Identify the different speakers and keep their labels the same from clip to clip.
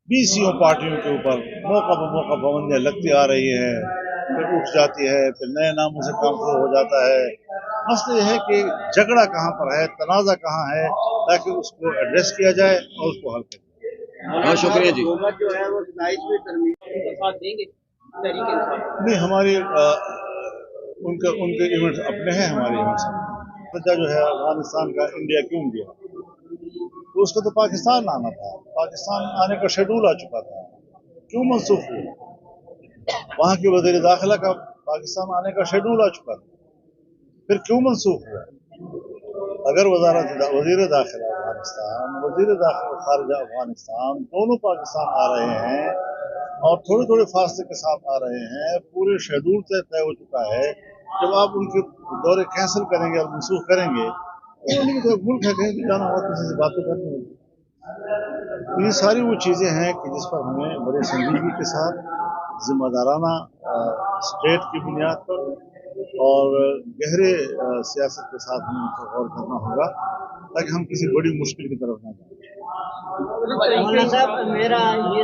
Speaker 1: बीसियों पार्टियों के ऊपर मौका पर मौका पाबंदियां लगती आ रही है, फिर उठ जाती है, फिर नए नामों से काम शुरू हो जाता है। मसला यह है कि झगड़ा कहाँ पर है, तनाज़ा कहाँ है, ताकि उसको एड्रेस किया जाए और उसको हल किया जाए।
Speaker 2: बहुत शुक्रिया जी।
Speaker 1: जो है वो नहीं, हमारी उनके उनके इवेंट्स अपने हैं, हमारे इवेंट्स अपने। वजह जो है अफगानिस्तान का इंडिया क्यों गया, तो उसको तो पाकिस्तान आना था, पाकिस्तान आने का शेड्यूल आ चुका था, क्यों मनसूख हुआ? वहाँ के वज़ीर दाखिला का पाकिस्तान आने का शेड्यूल आ चुका था, फिर क्यों मनसूख हुआ? अगर वज़ीर दाखिला अफगानिस्तान, वज़ीर दाखिला खारिजा अफगानिस्तान दोनों पाकिस्तान आ रहे हैं और थोड़े थोड़े फासले के साथ आ रहे हैं, पूरे शेड्यूल तय हो चुका है, जब आप उनके दौरे कैंसिल करेंगे और मनसूख करेंगे तो उन्हीं तो मुल्क है, कहीं भी जाना हो किसी से बातें करनी होगी। ये सारी वो चीज़ें हैं कि जिस पर हमें बड़े संजीदगी के साथ जिम्मेदाराना स्टेट की बुनियाद पर और गहरे सियासत के साथ हमें उन पर गौर करना होगा, ताकि हम किसी बड़ी मुश्किल की तरफ न जाएं।
Speaker 3: मौलाना साहब, मेरा ये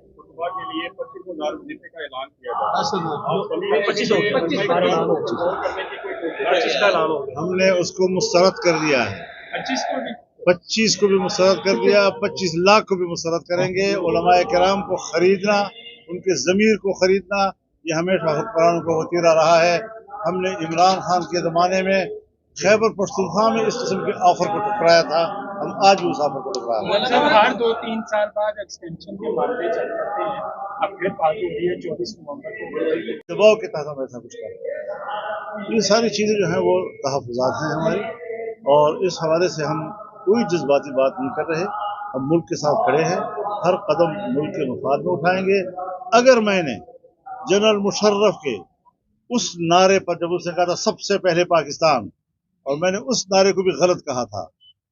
Speaker 4: फुटबॉल के लिए 25,000 देने का ऐलान किया जाए। 25 का ऐलान हो गया,
Speaker 1: हमने उसको मुस्तरद कर दिया है। 25 को भी मुस्तरद कर दिया, 25 लाख को भी मुस्तरद करेंगे। उलमाए किराम को खरीदना, उनके ज़मीर को खरीदना, ये हमेशा हुक्मरानों को वतीरा रहा है। हमने इमरान खान के ज़माने में खैबर पख्तूनख्वा में इस किस्म के ऑफर को ठुकराया था, हम आज भी उस ऑफर को ठुकरा रहे हैं।
Speaker 4: हर 2-3 साल बाद एक्सटेंशन के मामले चल सकते हैं। अब फिर बात हो रही है 24 नवंबर को
Speaker 1: दबाव के तहत हम ऐसा कुछ कर रहे हैं। ये सारी चीज़ें जो हैं वो तहफ़्फ़ुज़ात हैं हमारी, और इस हवाले से हम कोई जज्बाती बात नहीं कर रहे। हम मुल्क के साथ खड़े हैं, हर कदम मुल्क के मफाद में उठाएंगे। अगर मैंने जनरल मुशर्रफ के उस नारे पर, जब उसने कहा था सबसे पहले पाकिस्तान, और मैंने उस नारे को भी गलत कहा था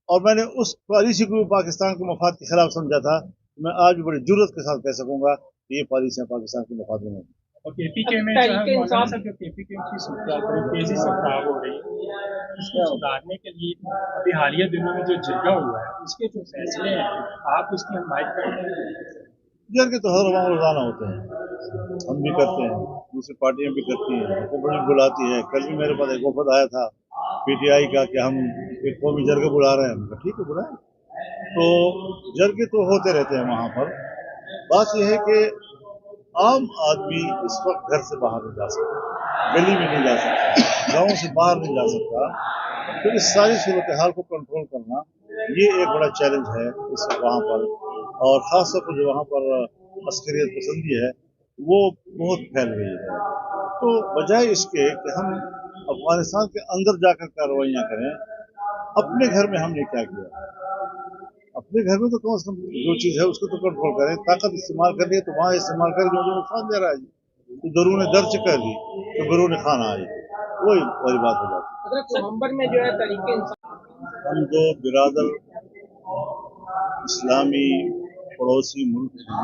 Speaker 1: और मैंने उस पॉलिसी को भी पाकिस्तान के मफाद के खिलाफ समझा था, तो मैं आज भी बड़ी जुर्रत के साथ कह सकूंगा कि ये पॉलिसियां पाकिस्तान के मफाद में नहीं।
Speaker 4: और केपीके में केपीके की सूरत बड़ी तेजी से खराब हो रही है, इसको सुधारने के लिए अभी हालिया दिनों में जो जिरगा हुआ है उसके जो फैसले हैं आप उसकी हिमायत करेंगे?
Speaker 1: जरगे तो हर वहाँ रोजाना होते हैं, हम भी करते हैं, दूसरी पार्टियां भी करती हैं, हुकूमत भी बुलाती है। कल भी मेरे पास एक वफद आया था पीटीआई का कि हम एक कौमी जरगे बुला रहे हैं, ठीक है बुलाएं। तो जरगे तो होते रहते हैं वहाँ पर। बात यह है कि आम आदमी इस वक्त घर से बाहर नहीं जा सकता, गली में नहीं जा सकता, गाँव से बाहर नहीं जा सकता, तो इस सारी सूरत हाल को कंट्रोल करना ये एक बड़ा चैलेंज है इस वहाँ पर। और ख़ासतौर पर जो वहाँ पर अस्करियत पसंदी है वो बहुत फैल रही है। तो बजाय इसके कि हम अफगानिस्तान के अंदर जाकर कार्रवाइयाँ करें, अपने घर में हमने क्या किया? अपने घर में तो कम से कम जो चीज़ है उसको तो कंट्रोल करें। ताकत इस्तेमाल कर रही है तो वहाँ इस्तेमाल करें जो नुकसान दे रहा है जी। तो दरून दर्ज कर दी तो बरून खाना आई, वही बड़ी बात हो जाती है।
Speaker 3: नवंबर में जो है तरीके
Speaker 1: हम दो बिरादर इस्लामी पड़ोसी मुल्क हैं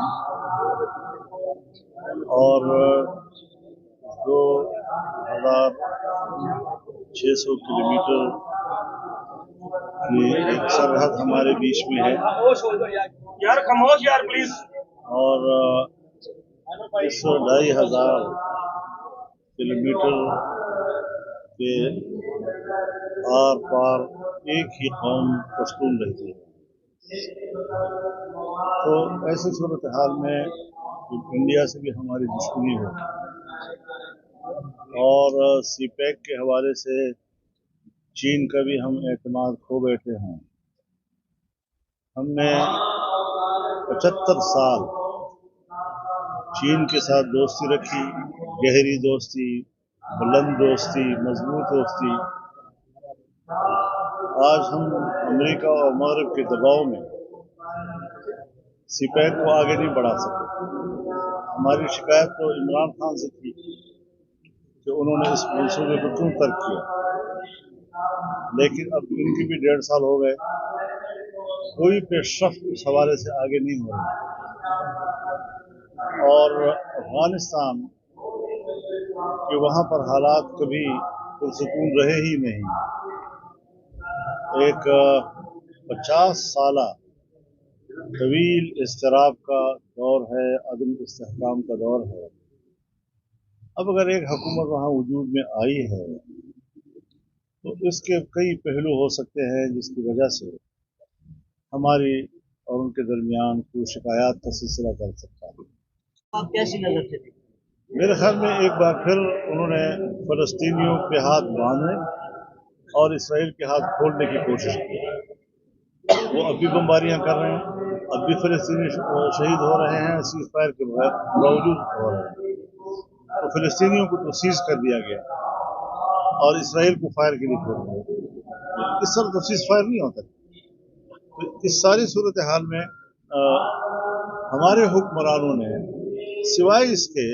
Speaker 1: और 2,600 किलोमीटर की एक सरहद हमारे बीच में है
Speaker 4: खामोश यार प्लीज।
Speaker 1: और इस 2,500 किलोमीटर के आर पार एक ही कौम पश्तून रहती है। तो ऐसी सूरत हाल में इंडिया से भी हमारी दुश्मनी हो और सीपैक के हवाले से चीन का भी हम एतमाद खो बैठे हैं। हमने 75 साल चीन के साथ दोस्ती रखी, गहरी दोस्ती, बुलंद दोस्ती, मजबूत दोस्ती। आज हम अमेरिका और मगरब के दबाव में सीपैक को आगे नहीं बढ़ा सकते। हमारी शिकायत तो इमरान खान से थी कि उन्होंने इस मंसूबे को क्यों तर्क किया, लेकिन अब इनके भी 1.5 साल हो गए, कोई पेशरफ्त उस हवाले से आगे नहीं हो रही। और अफगानिस्तान के वहाँ पर हालात कभी पुरसुकून रहे ही नहीं। एक 50 साला طویل اضطراب का दौर है, अदम इस्तेहकाम का दौर है. अब अगर एक हुकूमत वहाँ वजूद में आई है तो इसके कई पहलू हो सकते हैं जिसकी वजह से हमारी और उनके दरमियान कोई शिकायत का सिलसिला चल सकता है.
Speaker 3: आप कैसी नजर से देखते
Speaker 1: मेरे ख्याल में एक बार फिर उन्होंने फ़लस्तीनियों के हाथ बांधने और इसराइल के हाथ खोलने की कोशिश की. वो अब भी बमबारियां कर रहे हैं, अब भी फ़लस्तीनी शहीद हो रहे हैं, सीज़ फायर के बावजूद हो रहे हैं. तो फ़लस्तीनियों को तो सीज़ कर दिया गया और इसराइल को फायर के लिए छोड़ दिया. इस तरह तो सीज़ फायर नहीं होता. तो इस सारी सूरत हाल में हमारे हुक्मरानों ने सिवाय इसके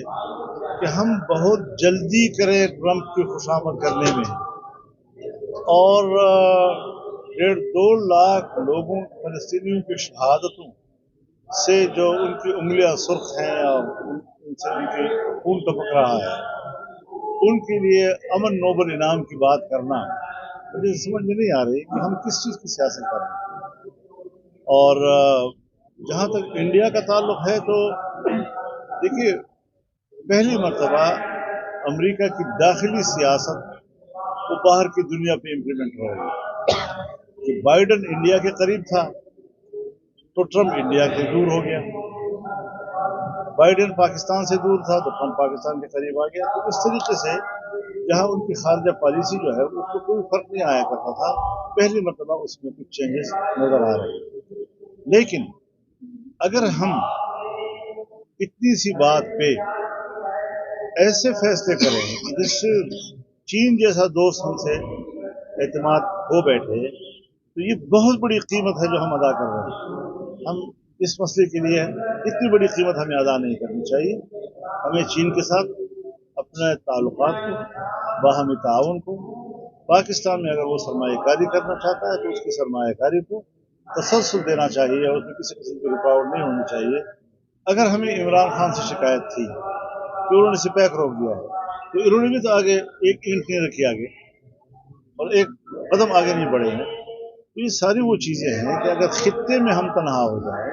Speaker 1: कि हम बहुत जल्दी करें ट्रंप की खुशामद करने में और 1.5-2 लाख लोगों फ़लस्तीनियों की शहादतों से जो उनकी उंगलियां सुर्ख हैं और उनसे उनकी खून टपक रहा है, उनके लिए अमन नोबल इनाम की बात करना मुझे समझ में नहीं आ रही कि हम किस चीज़ की सियासत कर रहे हैं. और जहाँ तक इंडिया का ताल्लुक है तो देखिए, पहली मर्तबा अमेरिका की दाखिली सियासत वो बाहर की दुनिया पे इम्प्लीमेंट हो रही है. कि बाइडन इंडिया के करीब था तो ट्रंप इंडिया से दूर हो गया, बाइडन पाकिस्तान से दूर था तो ट्रंप पाकिस्तान के करीब आ गया. तो इस तरीके से जहाँ उनकी खारजा पॉलिसी जो है उसको कोई फर्क नहीं आया करता था, पहली मर्तबा उसमें कुछ चेंजेस नजर आ रहे हैं. लेकिन अगर हम इतनी सी बात पे ऐसे फैसले करें कि जिससे चीन जैसा दोस्त हमसे एतमाद हो बैठे, तो ये बहुत बड़ी कीमत है जो हम अदा कर रहे हैं. हम इस मसले के लिए इतनी बड़ी कीमत हमें अदा नहीं करनी चाहिए. हमें चीन के साथ अपने ताल्लुकात को, बाहमी ताउन को, पाकिस्तान में अगर वो सरमायाकारी करना चाहता है तो उसकी सरमायाकारी को तसल्सल देना चाहिए और उसमें किसी किस्म की रुकावट नहीं होनी चाहिए. अगर हमें इमरान खान से शिकायत थी कि उन्होंने सिपैक रोक दिया है, तो इन्होंने भी तो आगे एक ईंट नहीं रखी आगे और एक कदम आगे नहीं बढ़े हैं. तो ये सारी वो चीज़ें हैं कि अगर खित्ते में हम तनहा हो जाए,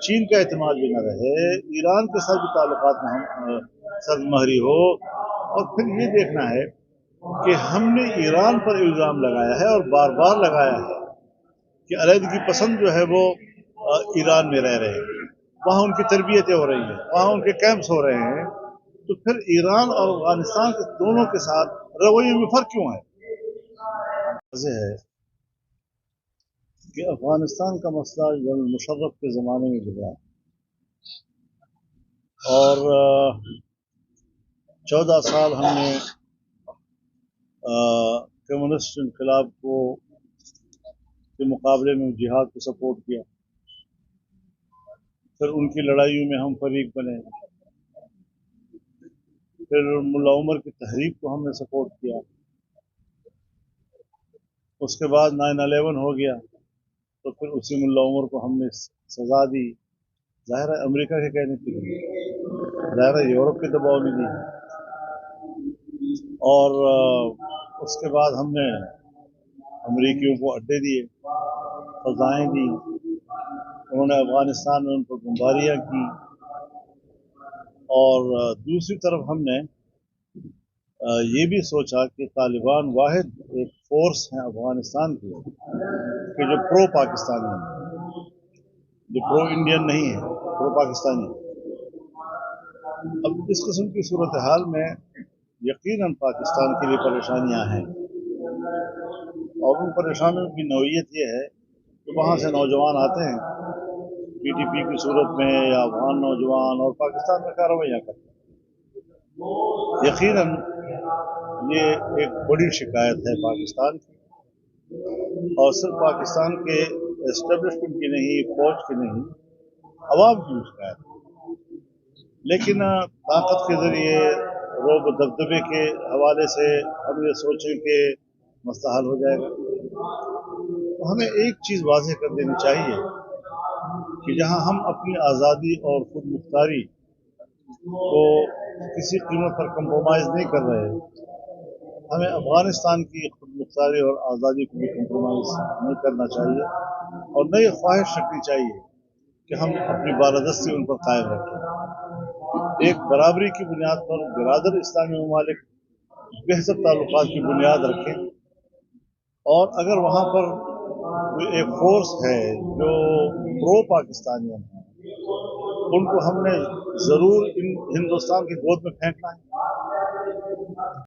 Speaker 1: चीन का एतमाद भी न रहे, ईरान के साथ भी ताल्लुकात में हम सदमहरी हो, और फिर ये देखना है कि हमने ईरान पर इल्ज़ाम लगाया है और बार बार लगाया है कि अलहदगी पसंद जो है वो ईरान में रह रहे हैं, वहाँ उनकी तरबियतें हो रही हैं, वहाँ उनके कैंप्स हो रहे हैं. तो फिर ईरान और अफगानिस्तान के दोनों के साथ रवैये में फ़र्क क्यों है? है कि अफगानिस्तान का मसला जनरल मुशर्रफ के ज़माने में गुजरा और 14 साल हमने कम्युनिस्ट इनकलाब को के मुकाबले में जिहाद को सपोर्ट किया. फिर उनकी लड़ाइयों में हम फरीक बने. फिर मुल्ला उमर की तहरीक को हमने सपोर्ट किया. उसके बाद 9/11 हो गया तो फिर उसी मुल्ला उमर को हमने सज़ा दी. ज़ाहिर है अमेरिका के कहने पे दी, ज़ाहिर है यूरोप के दबाव में दी. और उसके बाद हमने अमेरिकियों को अड्डे दिए, सज़ाएँ दी. उन्होंने अफगानिस्तान में उन पर बमबारियाँ की. और दूसरी तरफ हमने ये भी सोचा कि तालिबान वाहिद एक फोर्स है अफगानिस्तान की कि जो प्रो पाकिस्तानी है, जो प्रो इंडियन नहीं है, प्रो पाकिस्तानी. अब इस किस्म की सूरत हाल में यकीनन पाकिस्तान के लिए परेशानियां हैं और उन परेशानियों की नौइयत ये है कि वहाँ से नौजवान आते हैं PTP की सूरत में या अफगान नौजवान और पाकिस्तान में कार्रवाइयाँ करते हैं. यकीनन ये एक बड़ी शिकायत है पाकिस्तान की, और सिर्फ पाकिस्तान के एस्टेब्लिशमेंट की नहीं, फौज की नहीं, अवाम की शिकायत है. लेकिन ताकत के ज़रिए, रोब दबदबे के हवाले से हम ये सोचें कि मसला हल हो जाएगा, तो हमें एक चीज़ वाज़ेह कर देनी चाहिए कि जहाँ हम अपनी आज़ादी और खुद मुख्तारी को किसी कीमत पर कंप्रोमाइज़ नहीं कर रहे, हमें अफगानिस्तान की खुद मुख्तारी और आज़ादी को भी कंप्रोमाइज़ नहीं करना चाहिए और नई ख्वाहिश रखनी चाहिए कि हम अपनी बालादस्ती उन पर कायम रखें, एक बराबरी की बुनियाद पर बिरादर इस्लामी ममालिक बेहतर ताल्लुकात की बुनियाद रखें, और अगर वहाँ पर एक फोर्स है जो प्रो पाकिस्तानियन है, उनको हमने ज़रूर इन हिंदुस्तान की गोद में फेंकना है।